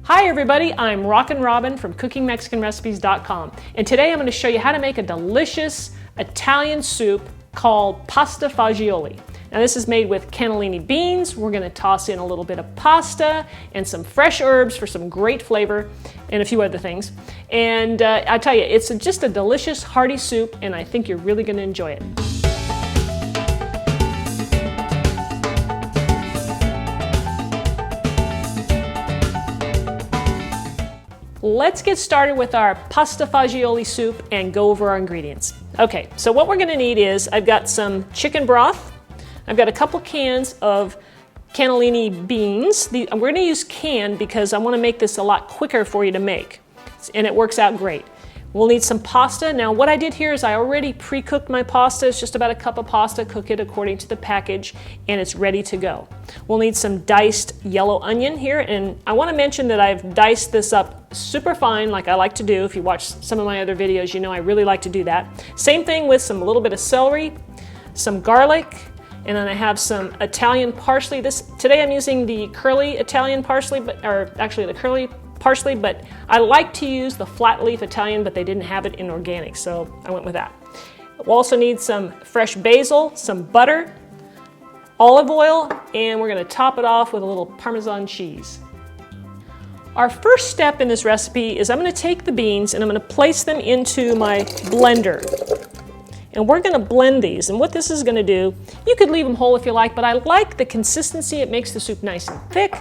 Hi everybody, I'm Rockin' Robin from CookingMexicanRecipes.com, and today I'm going to show you how to make a delicious Italian soup called pasta fagioli. Now this is made with cannellini beans. We're going to toss in a little bit of pasta and some fresh herbs for some great flavor and a few other things. And I tell you, it's just a delicious hearty soup, and I think you're really going to enjoy it. Let's get started with our pasta fagioli soup and go over our ingredients. Okay, so what we're going to need is, I've got some chicken broth, I've got a couple cans of cannellini beans. We're going to use canned because I want to make this a lot quicker for you to make, and it works out great. We'll need some pasta. Now what I did here is I already pre-cooked my pasta. It's just about a cup of pasta. Cook it according to the package and it's ready to go. We'll need some diced yellow onion here, and I want to mention that I've diced this up super fine like I like to do. If you watch some of my other videos, you know I really like to do that. Same thing with some little bit of celery, some garlic, and then I have some Italian parsley. Today I'm using the curly Italian parsley, or actually the curly parsley, but I like to use the flat leaf Italian, but they didn't have it in organic, so I went with that. We'll also need some fresh basil, some butter, olive oil, and we're going to top it off with a little Parmesan cheese. Our first step in this recipe is I'm going to take the beans and I'm going to place them into my blender. And we're going to blend these, and what this is going to do, you could leave them whole if you like, but I like the consistency. It makes the soup nice and thick,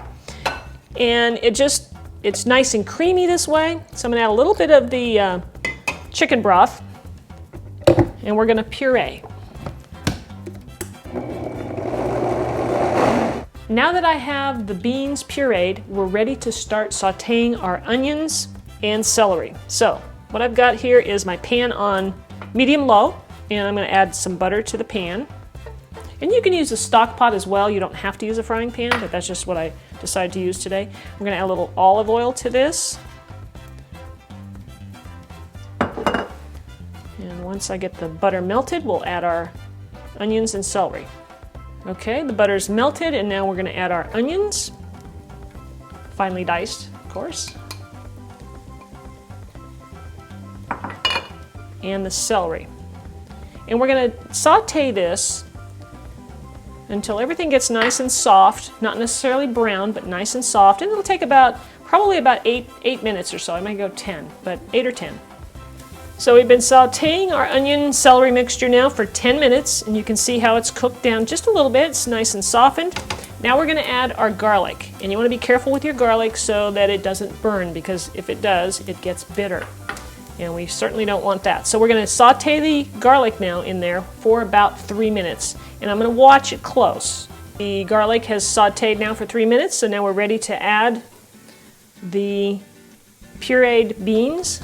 and it's nice and creamy this way. So I'm going to add a little bit of the chicken broth, and we're going to puree. Now that I have the beans pureed, we're ready to start sauteing our onions and celery. So what I've got here is my pan on medium-low, and I'm going to add some butter to the pan. And you can use a stock pot as well. You don't have to use a frying pan, but that's just what I decided to use today. We're going to add a little olive oil to this. And once I get the butter melted, we'll add our onions and celery. Okay, the butter's melted, and now we're going to add our onions, finely diced, of course, and the celery. And we're going to saute this until everything gets nice and soft, not necessarily brown, but nice and soft. And it'll take probably about 8 minutes or so. I might go 10, but 8 or 10. So we've been sauteing our onion celery mixture now for 10 minutes, and you can see how it's cooked down just a little bit. It's nice and softened. Now we're going to add our garlic, and you want to be careful with your garlic so that it doesn't burn, because if it does, it gets bitter. And we certainly don't want that. So we're going to saute the garlic now in there for about 3 minutes. And I'm going to watch it close. The garlic has sauteed now for 3 minutes, so now we're ready to add the pureed beans.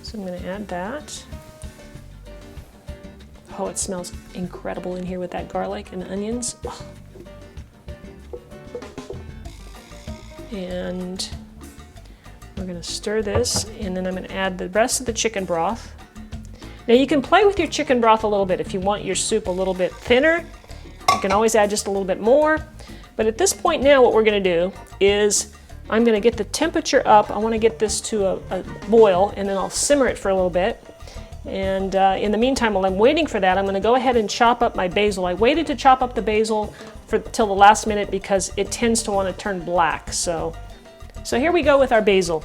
So I'm going to add that. Oh, it smells incredible in here with that garlic and onions. Oh. And we're going to stir this, and then I'm going to add the rest of the chicken broth. Now you can play with your chicken broth a little bit. If you want your soup a little bit thinner, you can always add just a little bit more. But at this point now, what we're going to do is I'm going to get the temperature up. I want to get this to a boil, and then I'll simmer it for a little bit. And in the meantime, while I'm waiting for that, I'm going to go ahead and chop up my basil. I waited to chop up the basil till the last minute because it tends to want to turn black. So here we go with our basil.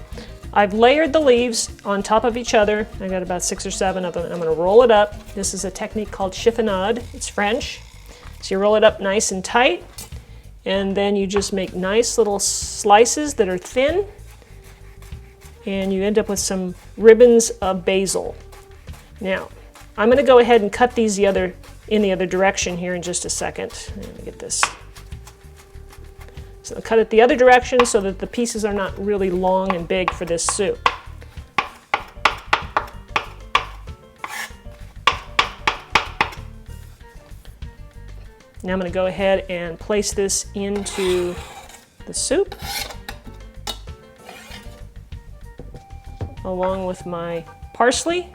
I've layered the leaves on top of each other. I've got about 6 or 7 of them. I'm going to roll it up. This is a technique called chiffinade. It's French. So you roll it up nice and tight, and then you just make nice little slices that are thin, and you end up with some ribbons of basil. Now, I'm going to go ahead and cut these in the other direction here in just a second. Let me get this. So I'll cut it the other direction so that the pieces are not really long and big for this soup. Now I'm going to go ahead and place this into the soup along with my parsley.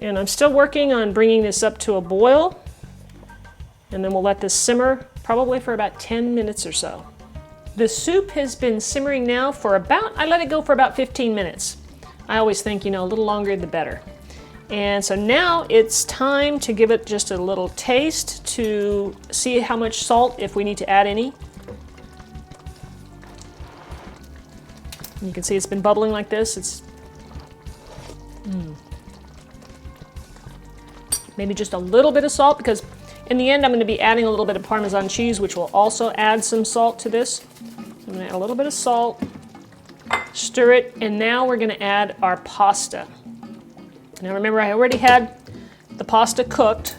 And I'm still working on bringing this up to a boil. And then we'll let this simmer probably for about 10 minutes or so. The soup has been simmering now for I let it go for about 15 minutes. I always think, you know, a little longer the better. And so now it's time to give it just a little taste to see how much salt, if we need to add any. You can see it's been bubbling like this. Maybe just a little bit of salt, because in the end I'm going to be adding a little bit of Parmesan cheese, which will also add some salt to this. So I'm going to add a little bit of salt, stir it, and now we're going to add our pasta. Now remember, I already had the pasta cooked,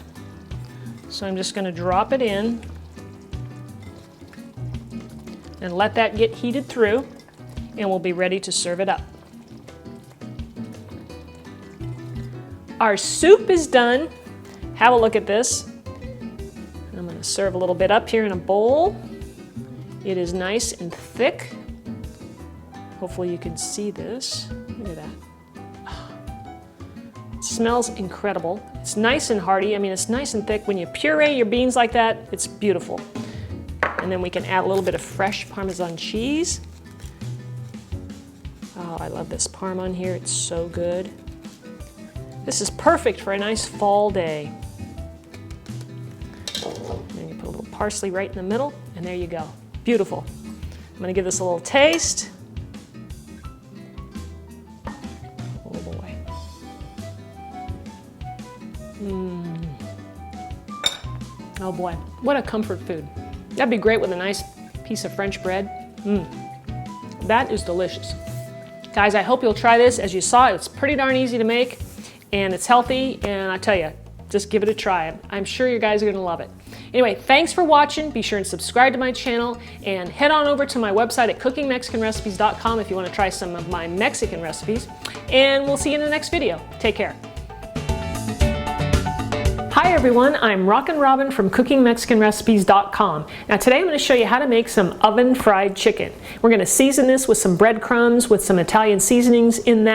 so I'm just going to drop it in and let that get heated through, and we'll be ready to serve it up. Our soup is done. Have a look at this. I'm going to serve a little bit up here in a bowl. It is nice and thick. Hopefully you can see this. Look at that. It smells incredible. It's nice and hearty. I mean, it's nice and thick. When you puree your beans like that, it's beautiful. And then we can add a little bit of fresh Parmesan cheese. Oh, I love this Parm on here. It's so good. This is perfect for a nice fall day. And you put a little parsley right in the middle, and there you go. Beautiful. I'm going to give this a little taste. Oh boy. Oh boy, what a comfort food. That'd be great with a nice piece of French bread. That is delicious. Guys, I hope you'll try this. As you saw, it's pretty darn easy to make, and it's healthy, and I tell you, just give it a try. I'm sure you guys are gonna love it. Anyway, thanks for watching. Be sure and subscribe to my channel, and head on over to my website at cookingmexicanrecipes.com if you wanna try some of my Mexican recipes, and we'll see you in the next video. Take care. Hi everyone, I'm Rockin' Robin from cookingmexicanrecipes.com. Now today I'm going to show you how to make some oven fried chicken. We're going to season this with some breadcrumbs with some Italian seasonings in that.